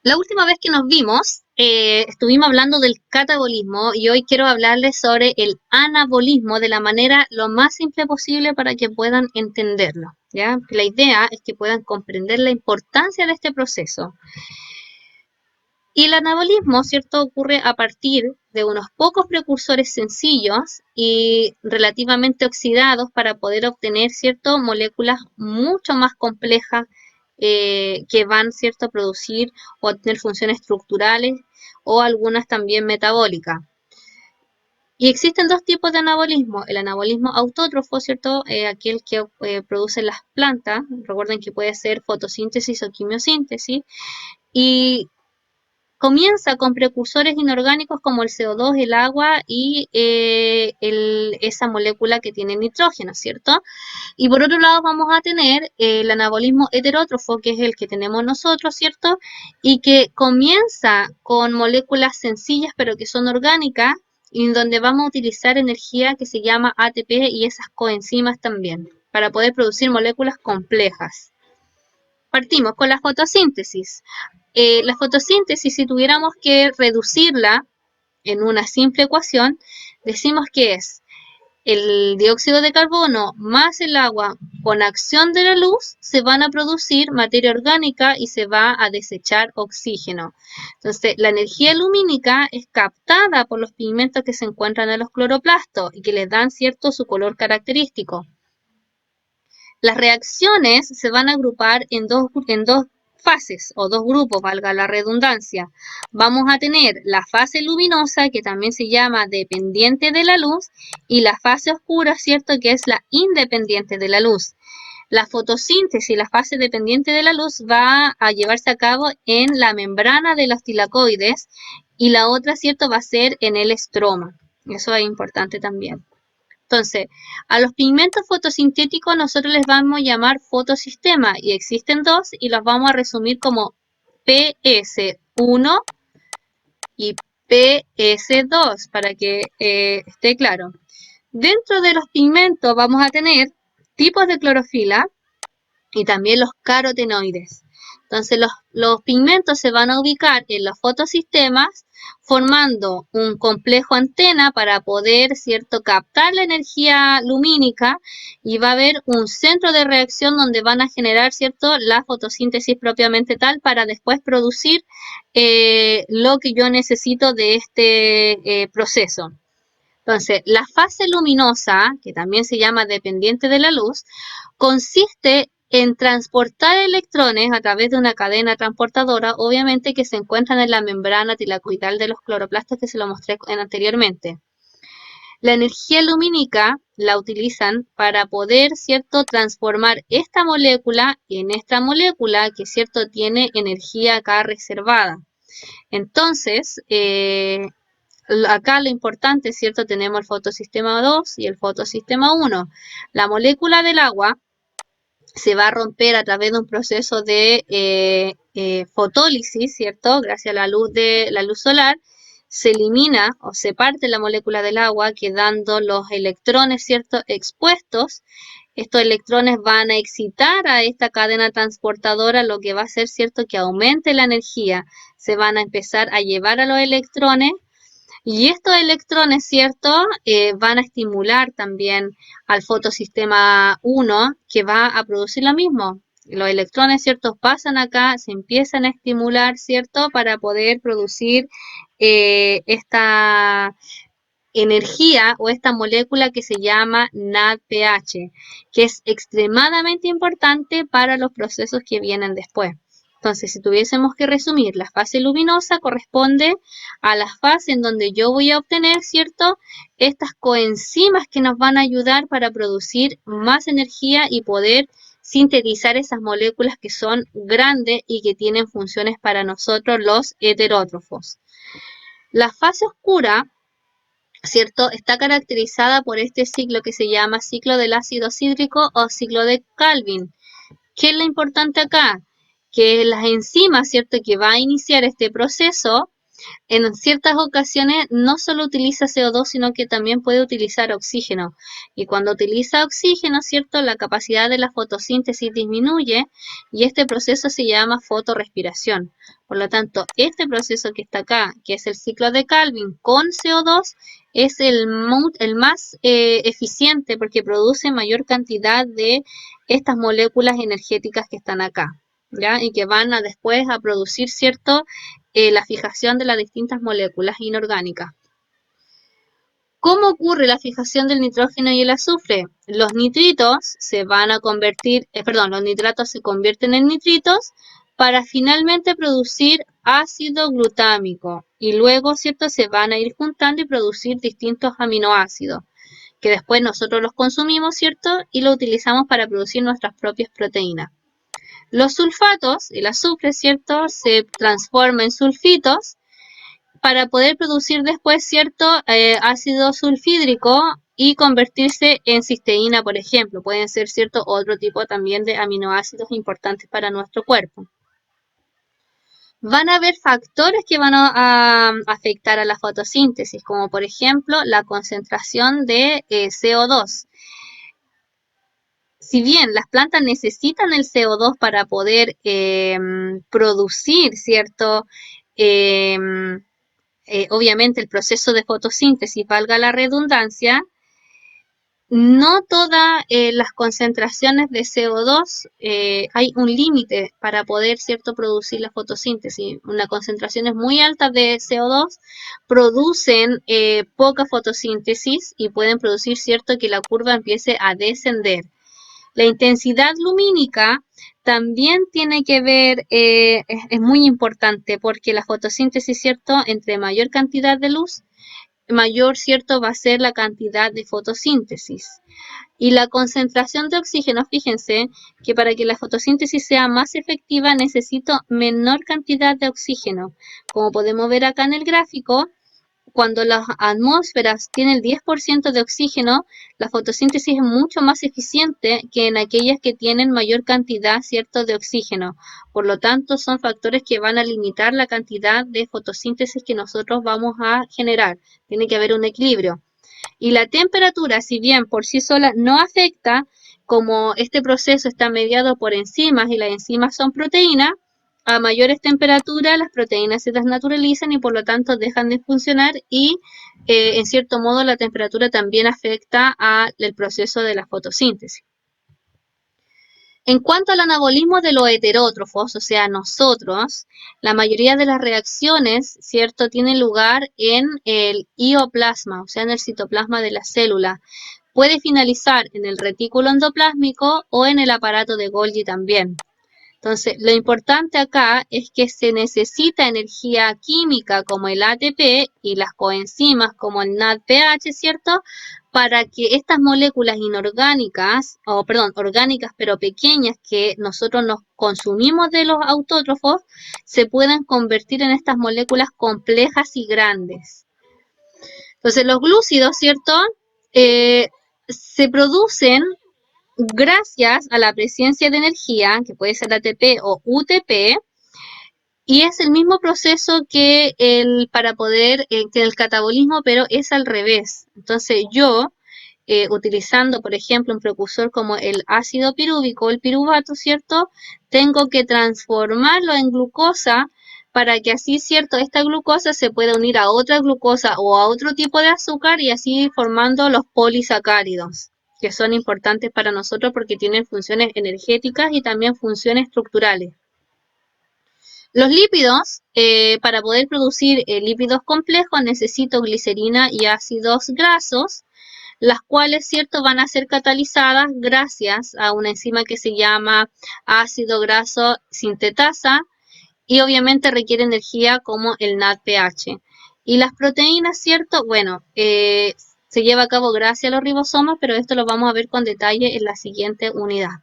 La última vez que nos vimos, estuvimos hablando del catabolismo y hoy quiero hablarles sobre el anabolismo de la manera lo más simple posible para que puedan entenderlo, ¿ya? La idea es que puedan comprender la importancia de este proceso. Y el anabolismo, ¿cierto?, ocurre a partir de unos pocos precursores sencillos y relativamente oxidados para poder obtener, ¿cierto?, moléculas mucho más complejas que van, ¿cierto?, a producir o a tener funciones estructurales o algunas también metabólicas. Y existen dos tipos de anabolismo, el anabolismo autótrofo, ¿cierto?, aquel que producen las plantas, recuerden que puede ser fotosíntesis o quimiosíntesis, y comienza con precursores inorgánicos como el CO2, el agua y esa molécula que tiene nitrógeno, ¿cierto? Y por otro lado vamos a tener el anabolismo heterótrofo, que es el que tenemos nosotros, ¿cierto? Y que comienza con moléculas sencillas pero que son orgánicas y en donde vamos a utilizar energía que se llama ATP y esas coenzimas también para poder producir moléculas complejas. Partimos con la fotosíntesis. La fotosíntesis, si tuviéramos que reducirla en una simple ecuación, decimos que es el dióxido de carbono más el agua con acción de la luz, se van a producir materia orgánica y se va a desechar oxígeno. Entonces, la energía lumínica es captada por los pigmentos que se encuentran en los cloroplastos y que les dan cierto su color característico. Las reacciones se van a agrupar en dos fases o dos grupos, valga la redundancia. Vamos a tener la fase luminosa, que también se llama dependiente de la luz, y la fase oscura, ¿cierto?, que es la independiente de la luz. La fotosíntesis, la fase dependiente de la luz, va a llevarse a cabo en la membrana de los tilacoides y la otra, ¿cierto?, va a ser en el estroma. Eso es importante también. Entonces, a los pigmentos fotosintéticos nosotros les vamos a llamar fotosistema y existen dos y los vamos a resumir como PS1 y PS2 para que esté claro. Dentro de los pigmentos vamos a tener tipos de clorofila y también los carotenoides. Entonces los pigmentos se van a ubicar en los fotosistemas formando un complejo antena para poder, ¿cierto?, captar la energía lumínica y va a haber un centro de reacción donde van a generar, ¿cierto?, la fotosíntesis propiamente tal para después producir lo que yo necesito de este proceso. Entonces, la fase luminosa, que también se llama dependiente de la luz, consiste en transportar electrones a través de una cadena transportadora, obviamente que se encuentran en la membrana tilacoidal de los cloroplastos que se lo mostré anteriormente. La energía lumínica la utilizan para poder, ¿cierto?, transformar esta molécula en esta molécula que, ¿cierto?, tiene energía acá reservada. Entonces, acá lo importante, ¿cierto? Tenemos el fotosistema 2 y el fotosistema 1. La molécula del agua se va a romper a través de un proceso de fotólisis, ¿cierto? Gracias a la luz solar, se elimina o se parte la molécula del agua, quedando los electrones, ¿cierto?, expuestos. Estos electrones van a excitar a esta cadena transportadora, lo que va a hacer, ¿cierto?, que aumente la energía. Se van a empezar a llevar a los electrones y estos electrones, ¿cierto?, van a estimular también al fotosistema 1 que va a producir lo mismo. Los electrones, ¿cierto?, pasan acá, se empiezan a estimular, ¿cierto?, para poder producir esta energía o esta molécula que se llama NADPH, que es extremadamente importante para los procesos que vienen después. Entonces, si tuviésemos que resumir, la fase luminosa corresponde a la fase en donde yo voy a obtener, ¿cierto?, estas coenzimas que nos van a ayudar para producir más energía y poder sintetizar esas moléculas que son grandes y que tienen funciones para nosotros los heterótrofos. La fase oscura, ¿cierto?, está caracterizada por este ciclo que se llama ciclo del ácido cítrico o ciclo de Calvin. ¿Qué es lo importante acá? Que las enzimas, ¿cierto?, que va a iniciar este proceso en ciertas ocasiones no solo utiliza CO2, sino que también puede utilizar oxígeno. Y cuando utiliza oxígeno, ¿cierto? La capacidad de la fotosíntesis disminuye y este proceso se llama fotorrespiración. Por lo tanto, este proceso que está acá, que es el ciclo de Calvin con CO2, es el más eficiente porque produce mayor cantidad de estas moléculas energéticas que están acá, ¿ya? Y que van a después a producir, ¿cierto? La fijación de las distintas moléculas inorgánicas. ¿Cómo ocurre la fijación del nitrógeno y el azufre? Los nitritos se van a convertir, los nitratos se convierten en nitritos para finalmente producir ácido glutámico y luego, ¿cierto? Se van a ir juntando y producir distintos aminoácidos que después nosotros los consumimos, ¿cierto? Y lo utilizamos para producir nuestras propias proteínas. Los sulfatos, el azufre, ¿cierto? Se transforma en sulfitos para poder producir después, ¿cierto? Ácido sulfídrico y convertirse en cisteína, por ejemplo. Pueden ser, ¿cierto? Otro tipo también de aminoácidos importantes para nuestro cuerpo. Van a haber factores que van a afectar a la fotosíntesis, como por ejemplo la concentración de CO2. Si bien las plantas necesitan el CO2 para poder producir, ¿cierto? Obviamente el proceso de fotosíntesis, valga la redundancia, no todas las concentraciones de CO2 hay un límite para poder, ¿cierto?, producir la fotosíntesis. Unas concentraciones muy altas de CO2 producen poca fotosíntesis y pueden producir, ¿cierto?, que la curva empiece a descender. La intensidad lumínica también tiene que ver, es muy importante porque la fotosíntesis, ¿cierto?, entre mayor cantidad de luz, mayor, ¿cierto?, va a ser la cantidad de fotosíntesis. Y la concentración de oxígeno, fíjense que para que la fotosíntesis sea más efectiva necesito menor cantidad de oxígeno. Como podemos ver acá en el gráfico, cuando las atmósferas tienen el 10% de oxígeno, la fotosíntesis es mucho más eficiente que en aquellas que tienen mayor cantidad, ¿cierto?, de oxígeno. Por lo tanto, son factores que van a limitar la cantidad de fotosíntesis que nosotros vamos a generar. Tiene que haber un equilibrio. Y la temperatura, si bien por sí sola no afecta, como este proceso está mediado por enzimas y las enzimas son proteínas, a mayores temperaturas las proteínas se desnaturalizan y por lo tanto dejan de funcionar y en cierto modo la temperatura también afecta al proceso de la fotosíntesis. En cuanto al anabolismo de los heterótrofos, o sea, nosotros, la mayoría de las reacciones, ¿cierto?, tienen lugar en el ioplasma, o sea, en el citoplasma de la célula. Puede finalizar en el retículo endoplásmico o en el aparato de Golgi también. Entonces, lo importante acá es que se necesita energía química como el ATP y las coenzimas como el NADPH, ¿cierto?, para que estas moléculas inorgánicas, o perdón, orgánicas pero pequeñas que nosotros nos consumimos de los autótrofos, se puedan convertir en estas moléculas complejas y grandes. Entonces, los glúcidos, ¿cierto?, se producen gracias a la presencia de energía, que puede ser ATP o UTP, y es el mismo proceso que para poder, que el catabolismo, pero es al revés. Entonces yo, utilizando, por ejemplo, un precursor como el ácido pirúvico, el piruvato, ¿cierto? Tengo que transformarlo en glucosa para que así, ¿cierto?, esta glucosa se pueda unir a otra glucosa o a otro tipo de azúcar y así formando los polisacáridos, que son importantes para nosotros porque tienen funciones energéticas y también funciones estructurales. Los lípidos, para poder producir lípidos complejos necesito glicerina y ácidos grasos, las cuales, ¿cierto?, van a ser catalizadas gracias a una enzima que se llama ácido graso sintetasa y obviamente requiere energía como el NADPH. Y las proteínas, ¿cierto? Bueno, se lleva a cabo gracias a los ribosomas, pero esto lo vamos a ver con detalle en la siguiente unidad.